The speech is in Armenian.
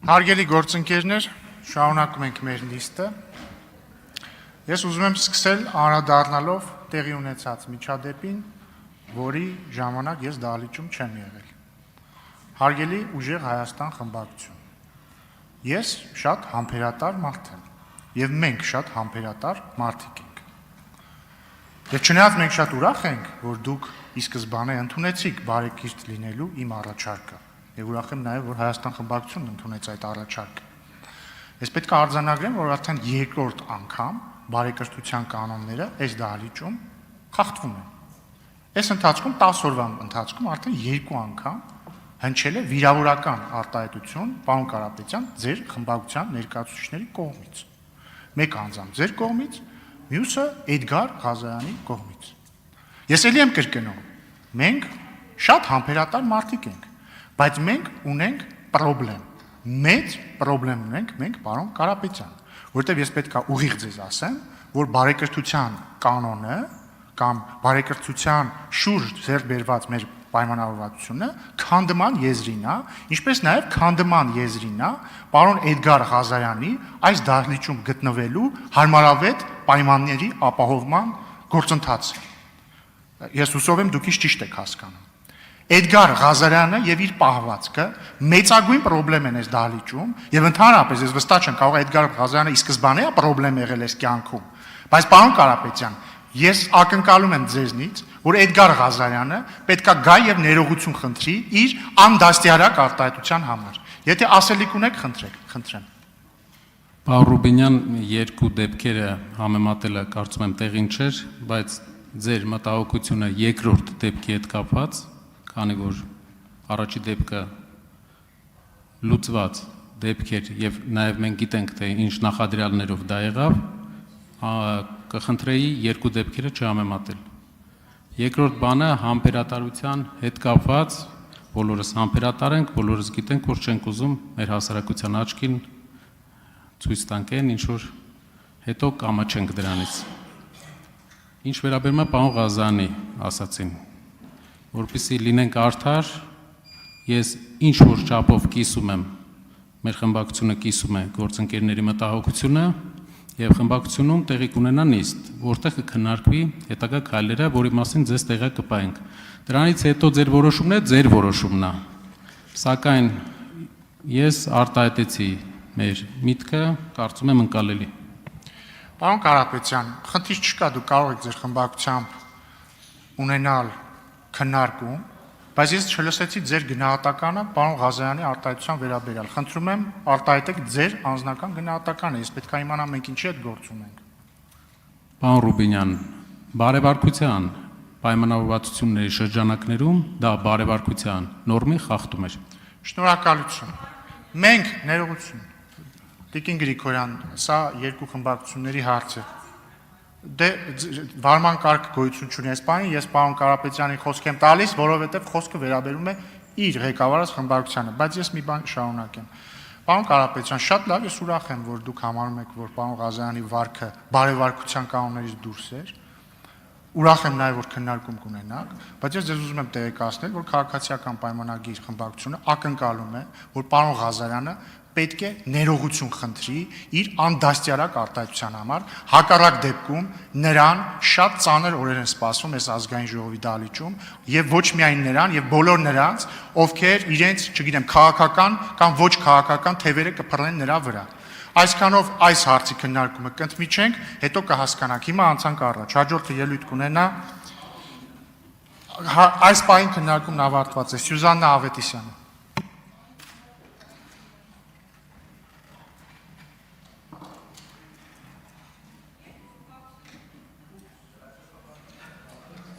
Հարգելի գործընկերներ, շարունակում ենք մեր նիստը։ Ես ուզում եմ սկսել անդրադառնալով տեղի ունեցած միջադեպին, որի ժամանակ ես դահլիճում չեմ եղել։ Հարգելի ուժեղ Հայաստան խմբակցություն։ Ես շատ համբերատար մարդ եմ, եւ մենք շատ համբերատար մարդիկ ենք։ Եվ չնայած մենք շատ ուրախ ենք, որ դուք ի սկզբանե ընդունեցիք բարեկիրթ լինելու իմ առաջարկը։ Եվ ուրախ եմ նաև, որ Հայաստան խմբակցությունն ընդունեց այդ առաջարկը։ Ես պետք է արձանագրեմ, որ արդեն երկրորդ անգամ բարեկրթության կանոնները այս դահլիճում խախտվում են։ Այս ընթացքում 10 օրվա ընթացքում արդեն 2 անգամ հնչել է վիրավորական արտահայտություն պարոն Կարապետյան ձեր խմբակցության ներկայացուցիչների կողմից։ Մեկ անձամբ ձեր կողմից, մյուսը Էդգար Ղազարյանի կողմից։ Ես ելի եմ կրկնում, մենք շատ համբերատար մարդիկ ենք, բայց մենք ունենք պրոբլեմ, մեծ պրոբլեմ ունենք մենք պարոն Կարապետյան, որտեղ ես պետք է ուղիղ ձեզ ասեմ, որ բարեկրթության կանոնը կամ բարեկրթության շուրջ ձեռք բերված մեր պայմանավորվածությունը քանդման եզրին է, ինչպես նաև քանդման եզրին է պարոն Էդգար Ղազարյանի այս դահլիճում գտնվելու հարմարավետ պայմանների ապահովման գործընթացը։ Ես հուսով եմ դուք ճիշտ եք հասկանում։ Էդգար Ղազարյանը եւ իր պահվածքը մեծագույն խնդրեմ են այս դահլիճում եւ ընդհանրապես ես վստահ չեմ կարող Էդգար Ղազարյանը ի սկզբանե է խնդրեմ եղել այս կյանքում, բայց պարոն Կարապետյան, ես ակնկալում եմ ձեզնից, որ Էդգար Ղազարյանը պետքա գա եւ ներողություն խնդրի իր անդաստիարակ արտահայտության համար։ Եթե ասելիք ունեք, խնդրեմ։ Պարոն Ռուբինյան, երկու դեպքերը համեմատելը կարծում եմ տեղին չէր, բայց ձեր մտահոգությունը երկրորդ դեպքի հետ կապված, քանի որ առաջի դեպքը լուծված դեպք էր եւ նաեւ մենք գիտենք թե ինչ նախադրյալներով դա եղավ, կխնդրեի երկու դեպքերը չհամեմատել։ Երկրորդ բանը համբերատարության հետ կապված, բոլորս համբերատար ենք, բոլորս գիտենք, որ չենք ուզում մեր հասարակության աչքին ցույց տանք այն, ինչ որ հետո կամաչենք դրանից։ Ինչ վերաբերում է պարոն Ղազարյանի ասացին, որպեսզի լինենք արդար, ես ինչ որ չափով կիսում եմ, մեր խմբակցությունը կիսում է գործընկերների մտահոգությունը եւ խմբակցությունում տեղի կունենա նիստ, որտեղ կքննարկվի հետագա քայլերը, որի մասին ձեզ տեղը կպայենք։ Դրանից հետո ձեր որոշումն է, ձեր որոշումն է։ Սակայն ես արտահայտեցի մեր միտքը, կարծում եմ ընկալելի։ Պարոն Կարապետյան, խնդիր չկա, դուք կարող եք ձեր խմբակցությամբ ունենալ քննարկում, բայց ես չլսեցի ձեր գնահատականը պարոն Ղազարյանի արտահայտության վերաբերյալ։ Խնդրում եմ արտահայտեք ձեր անձնական գնահատականը, ես պետք է իմանամ մենք ինչի հետ գործ ունենք։ Պարոն Ռուբինյան, բարեվարկության պայմանավորվածությունների շրջանակներում դա բարեվարկության նորմի խախտում էր։ Շնորհակալություն։ Մենք ներողություն։ Տիկին Գրիգորյան, սա երկու խմբակցությունների հարց է։ Դե վարման կարգ գոյություն չունի այս բանի, ես պարոն Կարապետյանի խոսք եմ տալիս, որովհետև խոսքը վերաբերում է իր ղեկավարած խմբակցությանը, բայց ես մի բան շարունակեմ։ Պարոն Կարապետյան, շատ լավ, ես ուրախ եմ, որ դուք համարում եք, որ պարոն Ղազարյանի վարքը բարեվարկության կանոններից դուրս էր։ Ուրախ եմ նաև, որ քննարկում կունենաք, բայց ես ձեզ ուզում եմ տեղեկացնել, որ քաղաքացիական պայմանագիր խմբակցությունը ակնկալում է, որ պարոն Ղազարյանը պետք է ներողություն խնդրի իր անդաստիարակ արտահայտության համար, հակառակ դեպքում նրան շատ ծանր օրեր են սպասվում այս ազգային ժողովի դահլիճում եւ ոչ միայն նրան եւ բոլոր նրանց, ովքեր իրենց, չգիտեմ, քաղաքական կամ ոչ քաղաքական թևերը կփռնեն նրա վրա։ Այսքանով այս հարցի քննարկումը կընդմիջենք, հետո կհասկանանք։ Հիմա անցանք առաջ, հաջորդը ելույթ կունենա։ Այս պահին քննարկումն ավարտված է։ Սյուզաննա Ավետիսյանը։